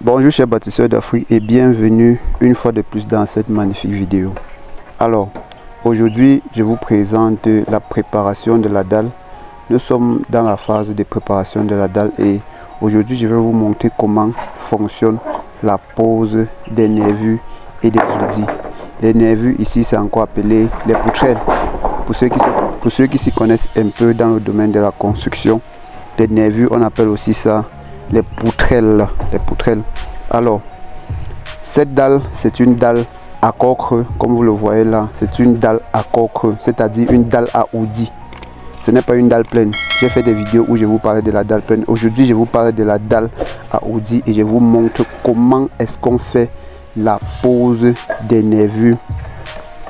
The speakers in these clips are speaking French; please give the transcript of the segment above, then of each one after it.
Bonjour chers bâtisseurs d'Afrique et bienvenue une fois de plus dans cette magnifique vidéo. Alors aujourd'hui je vous présente la préparation de la dalle. Nous sommes dans la phase de préparation de la dalle et aujourd'hui je vais vous montrer comment fonctionne la pose des nervures et des outils. Les nervures ici c'est encore appelé les poutrelles. Pour ceux qui s'y connaissent un peu dans le domaine de la construction, les nervures on appelle aussi ça les poutrelles. Alors cette dalle c'est une dalle à corps creux, comme vous le voyez là, c'est une dalle à corps creux, c'est-à-dire une dalle à houdis. Ce n'est pas une dalle pleine. J'ai fait des vidéos où je vous parlais de la dalle pleine. Aujourd'hui je vous parle de la dalle à houdis et je vous montre comment est-ce qu'on fait la pose des nervures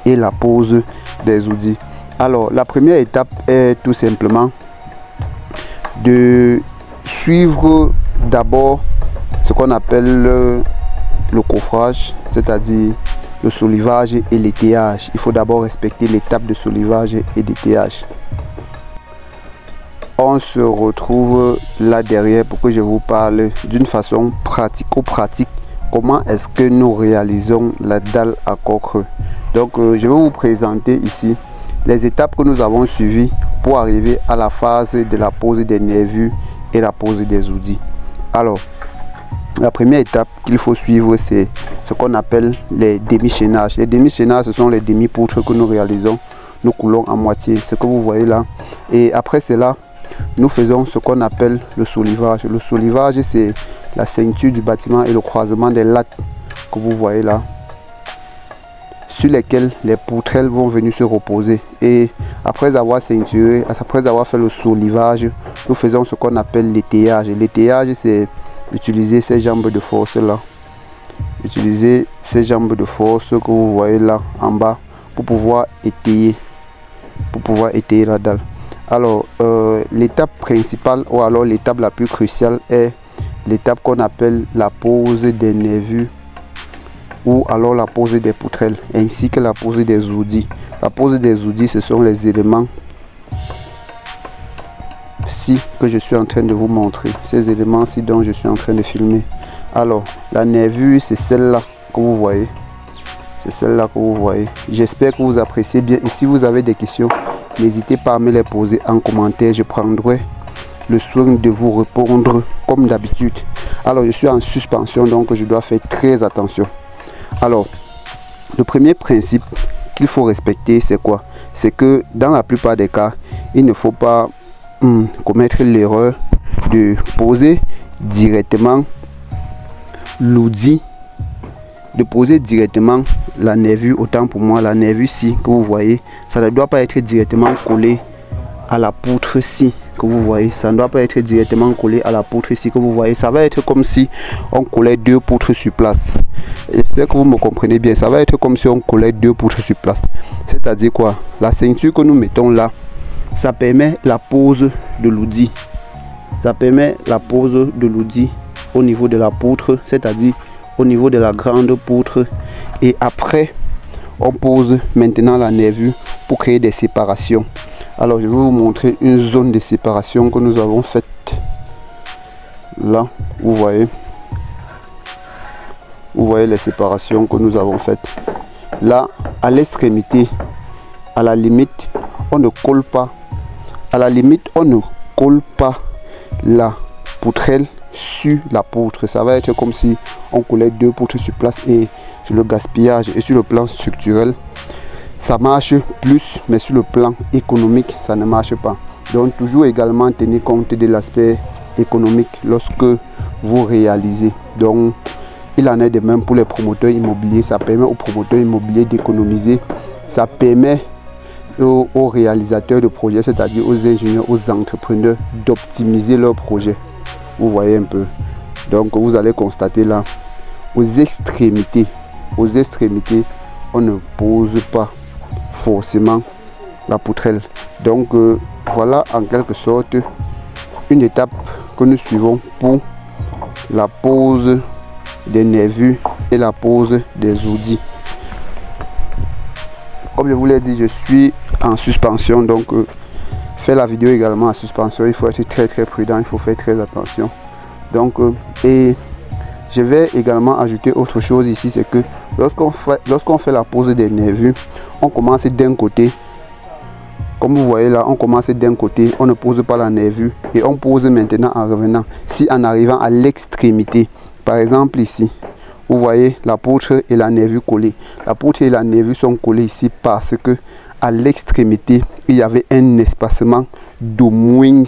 et la pose des houdis. Alors la première étape est tout simplement de suivre d'abord ce qu'on appelle le coffrage, c'est-à-dire le solivage et l'étayage. Il faut d'abord respecter l'étape de solivage et d'étayage. On se retrouve là derrière pour que je vous parle d'une façon pratico-pratique comment est-ce que nous réalisons la dalle à corps creux. Donc je vais vous présenter ici les étapes que nous avons suivies pour arriver à la phase de la pose des nervures et la pose des houdis. Alors la première étape qu'il faut suivre c'est ce qu'on appelle les demi-chaînages. Les demi-chaînages ce sont les demi-poutres que nous réalisons, nous coulons à moitié, ce que vous voyez là, et après cela nous faisons ce qu'on appelle le solivage. Le solivage c'est la ceinture du bâtiment et le croisement des lattes que vous voyez là, sur lesquels les poutrelles vont venir se reposer. Et après avoir ceinturé, après avoir fait le solivage, nous faisons ce qu'on appelle l'étayage. L'étayage c'est utiliser ces jambes de force là, utiliser ces jambes de force que vous voyez là en bas pour pouvoir étayer la dalle. Alors l'étape principale ou alors l'étape la plus cruciale est l'étape qu'on appelle la pose des nervures ou alors la pose des poutrelles, ainsi que la pose des houdis. La pose des houdis ce sont les éléments ci que je suis en train de vous montrer, ces éléments ci dont je suis en train de filmer. Alors la nervure c'est celle-là que vous voyez, c'est celle-là que vous voyez. J'espère que vous appréciez bien et si vous avez des questions n'hésitez pas à me les poser en commentaire, je prendrai le soin de vous répondre comme d'habitude. Alors je suis en suspension donc je dois faire très attention. Alors le premier principe qu'il faut respecter c'est quoi? C'est que dans la plupart des cas il ne faut pas commettre l'erreur de poser directement l'houdis, de poser directement la nervure. Autant pour moi la nervure ci que vous voyez, ça ne doit pas être directement collé à la poutre ci que vous voyez, ça ne doit pas être directement collé à la poutre ici que vous voyez. Ça va être comme si on collait deux poutres sur place. J'espère que vous me comprenez bien. Ça va être comme si on collait deux poutres sur place. C'est-à-dire quoi? La ceinture que nous mettons là, ça permet la pose de l'houdis. Ça permet la pose de l'houdis au niveau de la poutre, c'est-à-dire au niveau de la grande poutre. Et après, on pose maintenant la nervure pour créer des séparations. Alors, je vais vous montrer une zone de séparation que nous avons faite. Là, vous voyez les séparations que nous avons faites. Là, à l'extrémité, à la limite, on ne colle pas. À la limite, on ne colle pas la poutrelle sur la poutre. Ça va être comme si on collait deux poutres sur place et sur le gaspillage et sur le plan structurel, ça marche plus, mais sur le plan économique, ça ne marche pas. Donc toujours également tenir compte de l'aspect économique lorsque vous réalisez. Donc il en est de même pour les promoteurs immobiliers. Ça permet aux promoteurs immobiliers d'économiser. Ça permet aux réalisateurs de projets, c'est-à-dire aux ingénieurs, aux entrepreneurs d'optimiser leurs projets. Vous voyez un peu. Donc vous allez constater là, aux extrémités, on ne pose pas forcément la poutrelle. Donc voilà en quelque sorte une étape que nous suivons pour la pose des nervures et la pose des houdis. Comme je vous l'ai dit, je suis en suspension, donc faire la vidéo également en suspension, il faut être très prudent, il faut faire très attention. Donc et je vais également ajouter autre chose ici, c'est que lorsqu'on fait la pose des nervures, on commence d'un côté. Comme vous voyez là, on commence d'un côté, on ne pose pas la nervure et on pose maintenant en revenant. Si en arrivant à l'extrémité, par exemple ici, vous voyez la poutre et la nervure collées. La poutre et la nervure sont collées ici parce que à l'extrémité, il y avait un espacement d'au moins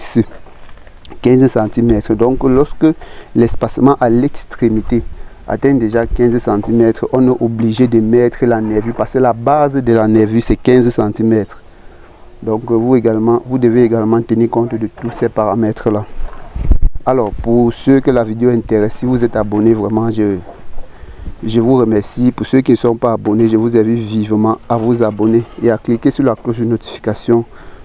15 cm. Donc lorsque l'espacement à l'extrémité atteint déjà 15 cm, on est obligé de mettre la nervure parce que la base de la nervure c'est 15 cm. Donc vous devez également tenir compte de tous ces paramètres là. Alors pour ceux que la vidéo intéresse, si vous êtes abonné, vraiment je vous remercie. Pour ceux qui ne sont pas abonnés, je vous invite vivement à vous abonner et à cliquer sur la cloche de notification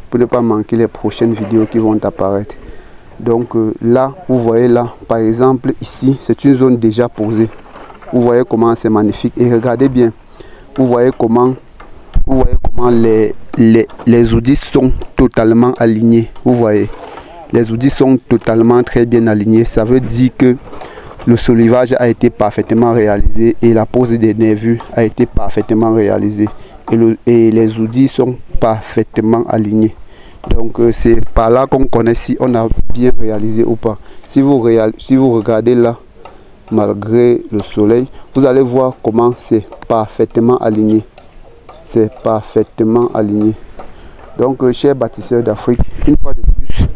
pour ne pas manquer les prochaines vidéos qui vont apparaître. Donc là, vous voyez là, par exemple ici, c'est une zone déjà posée. Vous voyez comment c'est magnifique et regardez bien. Vous voyez comment les outils sont totalement alignés. Vous voyez, les outils sont totalement très bien alignés. Ça veut dire que le soulevage a été parfaitement réalisé et la pose des nervures a été parfaitement réalisée et les outils sont parfaitement alignés. Donc c'est par là qu'on connaît si on a bien réalisé ou pas. Si vous regardez là, malgré le soleil, vous allez voir comment c'est parfaitement aligné. C'est parfaitement aligné. Donc chers bâtisseurs d'Afrique, une fois de plus,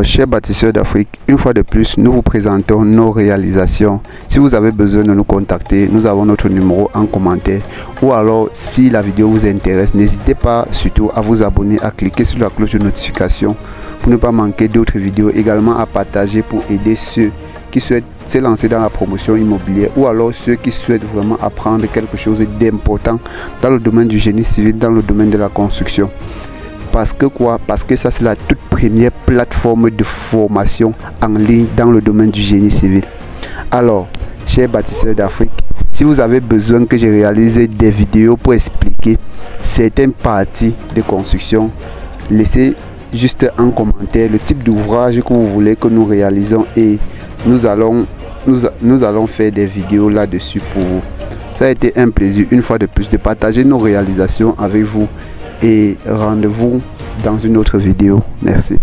chers bâtisseurs d'Afrique, une fois de plus, nous vous présentons nos réalisations. Si vous avez besoin de nous contacter, nous avons notre numéro en commentaire. Ou alors, si la vidéo vous intéresse, n'hésitez pas surtout à vous abonner, à cliquer sur la cloche de notification pour ne pas manquer d'autres vidéos. Également à partager pour aider ceux qui souhaitent se lancer dans la promotion immobilière ou alors ceux qui souhaitent vraiment apprendre quelque chose d'important dans le domaine du génie civil, dans le domaine de la construction. Parce que quoi? Parce que ça c'est la toute première plateforme de formation en ligne dans le domaine du génie civil. Alors, chers bâtisseurs d'Afrique, si vous avez besoin que je réalise des vidéos pour expliquer certaines parties de construction, laissez juste un commentaire, le type d'ouvrage que vous voulez que nous réalisons et nous allons faire des vidéos là-dessus pour vous. Ça a été un plaisir une fois de plus de partager nos réalisations avec vous. Et rendez-vous dans une autre vidéo. Merci.